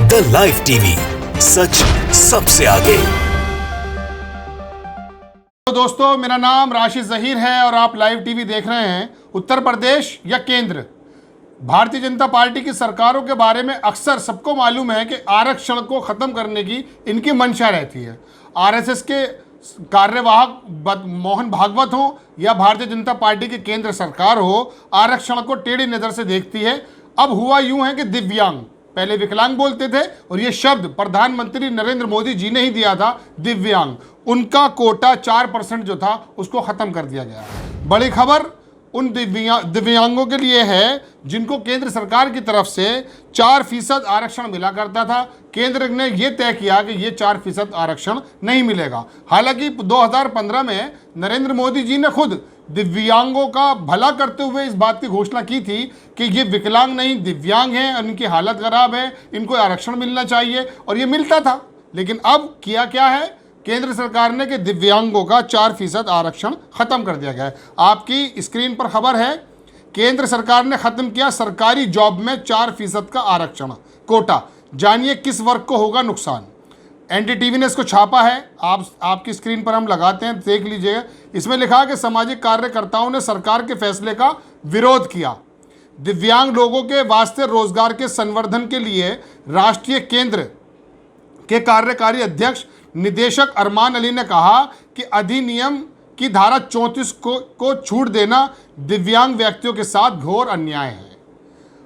The live TV, सच सबसे आगे। तो दोस्तों, मेरा नाम राशिद जहीर है और आप लाइव टीवी देख रहे हैं। उत्तर प्रदेश या केंद्र, भारतीय जनता पार्टी की सरकारों के बारे में अक्सर सबको मालूम है कि आरक्षण को ख़त्म करने की इनकी मंशा रहती है। आरएसएस के कार्यवाहक मोहन भागवत हो या भारतीय जनता पार्टी की केंद्र सरकार हो, आरक्षण को टेढ़ी नज़र से देखती है। अब हुआ यूं है कि दिव्यांग, पहले विकलांग बोलते थे और ये शब्द प्रधानमंत्री नरेंद्र मोदी जी ने ही दिया था, दिव्यांग, उनका कोटा 4% जो था उसको ख़त्म कर दिया गया। बड़ी खबर उन दिव्यांगों के लिए है जिनको केंद्र सरकार की तरफ से 4% आरक्षण मिला करता था। केंद्र ने यह तय किया कि ये 4% आरक्षण नहीं मिलेगा। हालांकि 2015 में नरेंद्र मोदी जी ने खुद दिव्यांगों का भला करते हुए इस बात की घोषणा की थी कि ये विकलांग नहीं, दिव्यांग हैं, उनकी हालत खराब है, इनको आरक्षण मिलना चाहिए, और ये मिलता था। लेकिन अब किया क्या है केंद्र सरकार ने कि दिव्यांगों का 4% आरक्षण खत्म कर दिया गया है। आपकी स्क्रीन पर खबर है, केंद्र सरकार ने खत्म किया सरकारी जॉब में 4% का आरक्षण कोटा। जानिए किस वर्ग को होगा नुकसान। एनडीटीवी ने इसको छापा है, आपकी स्क्रीन पर हम लगाते हैं, देख लीजिएगा। इसमें लिखा है कि सामाजिक कार्यकर्ताओं ने सरकार के फैसले का विरोध किया। दिव्यांग लोगों के वास्ते रोजगार के संवर्धन के लिए राष्ट्रीय केंद्र के कार्यकारी अध्यक्ष निदेशक अरमान अली ने कहा कि अधिनियम की धारा 34 को छूट देना दिव्यांग व्यक्तियों के साथ घोर अन्याय है।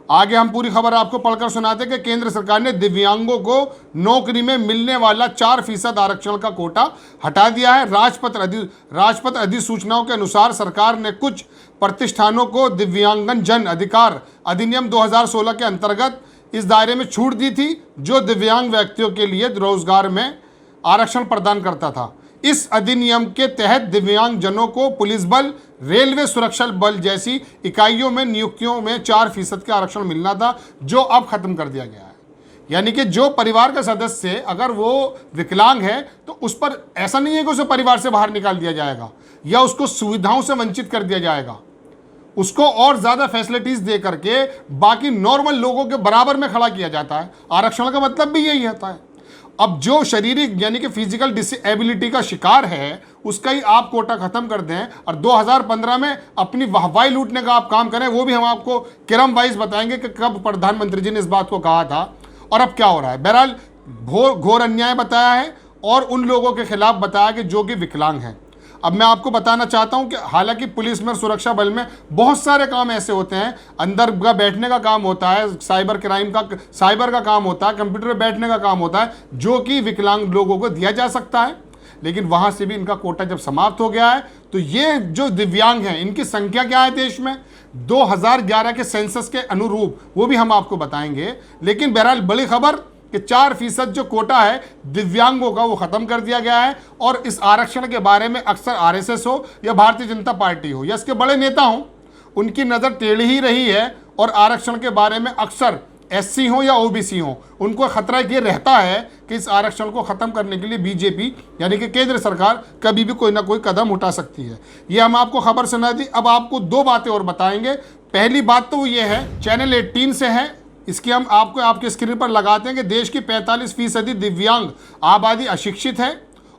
आगे हम पूरी खबर आपको पढ़कर सुनाते कि केंद्र सरकार ने दिव्यांगों को नौकरी में मिलने वाला 4% आरक्षण का कोटा हटा दिया है। राजपत्र अधिसूचनाओं के अनुसार सरकार ने कुछ प्रतिष्ठानों को दिव्यांगन जन अधिकार अधिनियम 2016 के अंतर्गत इस दायरे में छूट दी थी जो दिव्यांग व्यक्तियों के लिए रोजगार में आरक्षण प्रदान करता था। इस अधिनियम के तहत दिव्यांग जनों को पुलिस बल, रेलवे सुरक्षा बल जैसी इकाइयों में नियुक्तियों में 4% का आरक्षण मिलना था, जो अब खत्म कर दिया गया है। यानी कि जो परिवार का सदस्य अगर वो विकलांग है तो उस पर ऐसा नहीं है कि उसे परिवार से बाहर निकाल दिया जाएगा या उसको सुविधाओं से वंचित कर दिया जाएगा। उसको और ज़्यादा फैसिलिटीज दे करके बाकी नॉर्मल लोगों के बराबर में खड़ा किया जाता है। आरक्षण का मतलब भी यही होता है। अब जो शारीरिक यानी कि फिजिकल डिसेबिलिटी का शिकार है उसका ही आप कोटा खत्म कर दें और 2015 में अपनी वाहवाही लूटने का आप काम करें, वो भी हम आपको क्रम वाइज बताएंगे कि कब प्रधानमंत्री जी ने इस बात को कहा था और अब क्या हो रहा है। बहरहाल घोर अन्याय बताया है और उन लोगों के खिलाफ बताया कि जो कि विकलांग हैं। अब मैं आपको बताना चाहता हूं कि हालांकि पुलिस में, सुरक्षा बल में बहुत सारे काम ऐसे होते हैं, अंदर का बैठने का काम होता है, साइबर का काम होता है, कंप्यूटर पे बैठने का काम होता है, जो कि विकलांग लोगों को दिया जा सकता है। लेकिन वहां से भी इनका कोटा जब समाप्त हो गया है तो ये जो दिव्यांग हैं इनकी संख्या क्या है देश में 2011 के सेंसस के अनुरूप, वो भी हम आपको बताएंगे। लेकिन बहरहाल बड़ी खबर कि 4% जो कोटा है दिव्यांगों का वो खत्म कर दिया गया है। और इस आरक्षण के बारे में अक्सर आरएसएस हो या भारतीय जनता पार्टी हो या इसके बड़े नेता हो, उनकी नज़र टेढ़ी ही रही है और आरक्षण के बारे में अक्सर एससी हो या ओबीसी हो, उनको खतरा ये रहता है कि इस आरक्षण को ख़त्म करने के लिए बीजेपी यानी कि केंद्र सरकार कभी भी कोई ना कोई कदम उठा सकती है। ये हम आपको खबर सुना दी। अब आपको दो बातें और बताएंगे। पहली बात तो ये है, चैनल 18 से है, इसकी हम आपको आपके स्क्रीन पर लगाते हैं कि देश की 45% दिव्यांग आबादी अशिक्षित है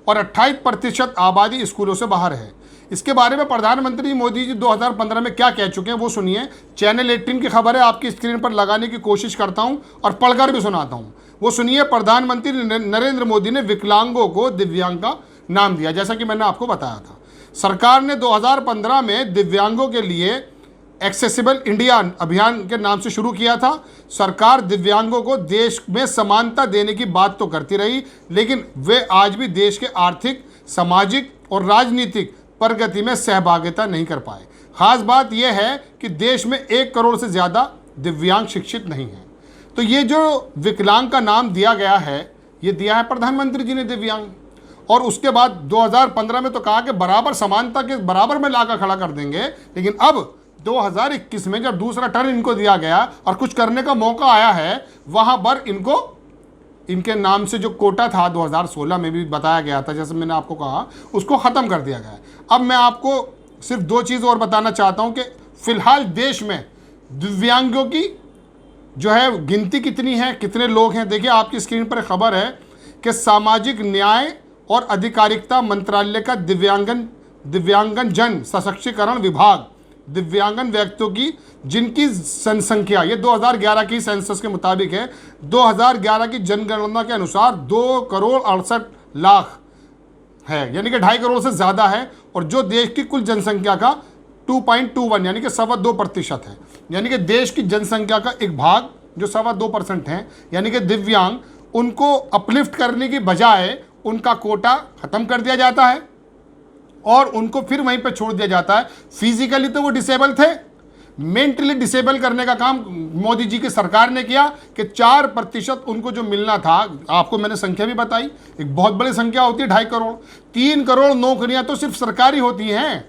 और 28% आबादी स्कूलों से बाहर है। इसके बारे में प्रधानमंत्री मोदी जी 2015 में क्या कह चुके हैं वो सुनिए। चैनल 18 की खबर है, आपकी स्क्रीन पर लगाने की कोशिश करता हूं और पढ़कर भी सुनाता हूं। वो सुनिए, प्रधानमंत्री नरेंद्र मोदी ने विकलांगों को दिव्यांग का नाम दिया, जैसा कि मैंने आपको बताया था। सरकार ने 2015 में दिव्यांगों के लिए एक्सेसिबल इंडिया अभियान के नाम से शुरू किया था। सरकार दिव्यांगों को देश में समानता देने की बात तो करती रही, लेकिन वे आज भी देश के आर्थिक, सामाजिक और राजनीतिक प्रगति में सहभागिता नहीं कर पाए। खास बात यह है कि देश में 1 करोड़ से ज़्यादा दिव्यांग शिक्षित नहीं हैं। तो ये जो विकलांग का नाम दिया गया है, ये दिया है प्रधानमंत्री जी ने दिव्यांग, और उसके बाद 2015 में तो कहा कि बराबर समानता के बराबर में लाकर खड़ा कर देंगे। लेकिन अब 2021 में जब दूसरा टर्न इनको दिया गया और कुछ करने का मौका आया है, वहां पर इनको इनके नाम से जो कोटा था 2016 में भी बताया गया था, जैसे मैंने आपको कहा, उसको ख़त्म कर दिया गया है। अब मैं आपको सिर्फ 2 चीज़ और बताना चाहता हूं कि फ़िलहाल देश में दिव्यांगों की जो है गिनती कितनी है, कितने लोग हैं, देखिए आपकी स्क्रीन पर खबर है कि सामाजिक न्याय और अधिकारिता मंत्रालय का दिव्यांगन जन सशक्तिकरण विभाग दिव्यांगन व्यक्तियों की जिनकी जनसंख्या, ये 2011 की सेंसस के मुताबिक है, 2011 की जनगणना के अनुसार 2,68,00,000 है, यानी कि 2.5 करोड़ से ज़्यादा है, और जो देश की कुल जनसंख्या का 2.21 यानी कि 2.25% है। यानी कि देश की जनसंख्या का एक भाग जो 2.25% है, यानी कि दिव्यांग, उनको अपलिफ्ट करने की बजाय उनका कोटा ख़त्म कर दिया जाता है और उनको फिर वहीं पे छोड़ दिया जाता है। फिजिकली तो वो डिसेबल थे, मेंटली डिसेबल करने का काम मोदी जी की सरकार ने किया कि 4% उनको जो मिलना था, आपको मैंने संख्या भी बताई, एक बहुत बड़ी संख्या होती है 2.5 करोड़। 3 करोड़ नौकरियां तो सिर्फ सरकारी होती हैं,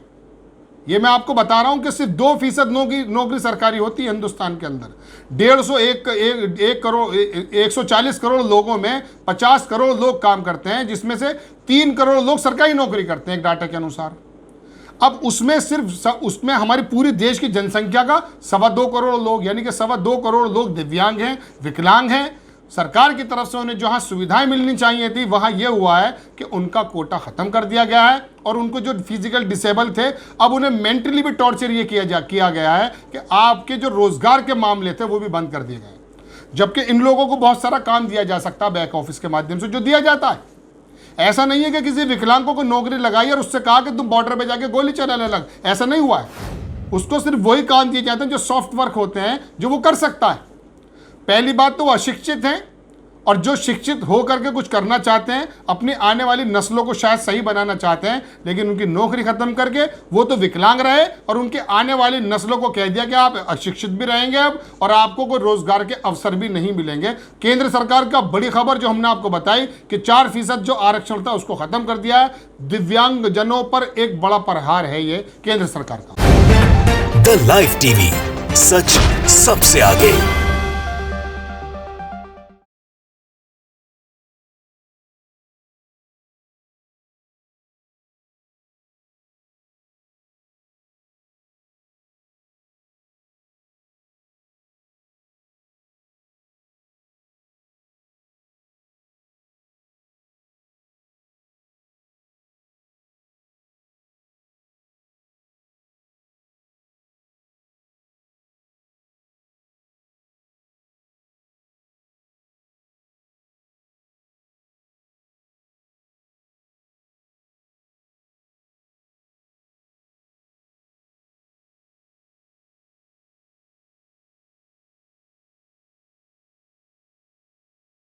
ये मैं आपको बता रहा हूं कि सिर्फ 2% नौकरी सरकारी होती है हिंदुस्तान के अंदर। 140 करोड़ लोगों में 50 करोड़ लोग काम करते हैं, जिसमें से 3 करोड़ लोग सरकारी नौकरी करते हैं एक डाटा के अनुसार। अब उसमें हमारी पूरी देश की जनसंख्या का 2.25 करोड़ लोग, यानी कि 2.25 करोड़ लोग दिव्यांग हैं, विकलांग हैं। सरकार की तरफ से उन्हें जहां सुविधाएं मिलनी चाहिए थी, वहां यह हुआ है कि उनका कोटा खत्म कर दिया गया है, और उनको जो फिजिकल डिसेबल थे, अब उन्हें मेंटली भी टॉर्चर ये किया गया है कि आपके जो रोजगार के मामले थे वो भी बंद कर दिए गए, जबकि इन लोगों को बहुत सारा काम दिया जा सकता है बैक ऑफिस के माध्यम से, जो दिया जाता है। ऐसा नहीं है कि किसी विकलांग को नौकरी लगाई और उससे कहा कि तुम बॉर्डर पे जाके गोली चलाने लग, ऐसा नहीं हुआ है। उसको सिर्फ वही काम दिए जाते हैं जो सॉफ्ट वर्क होते हैं, जो वो कर सकता है। पहली बात तो वो अशिक्षित हैं, और जो शिक्षित हो करके कुछ करना चाहते हैं, अपनी आने वाली नस्लों को शायद सही बनाना चाहते हैं, लेकिन उनकी नौकरी खत्म करके वो तो विकलांग रहे, और उनके आने वाली नस्लों को कह दिया कि आप अशिक्षित भी रहेंगे अब, और आपको कोई रोजगार के अवसर भी नहीं मिलेंगे। केंद्र सरकार का बड़ी खबर जो हमने आपको बताई कि 4% जो आरक्षण था उसको खत्म कर दिया है। दिव्यांग जनों पर एक बड़ा प्रहार है ये केंद्र सरकार का। द लाइव टीवी, सच सबसे आगे।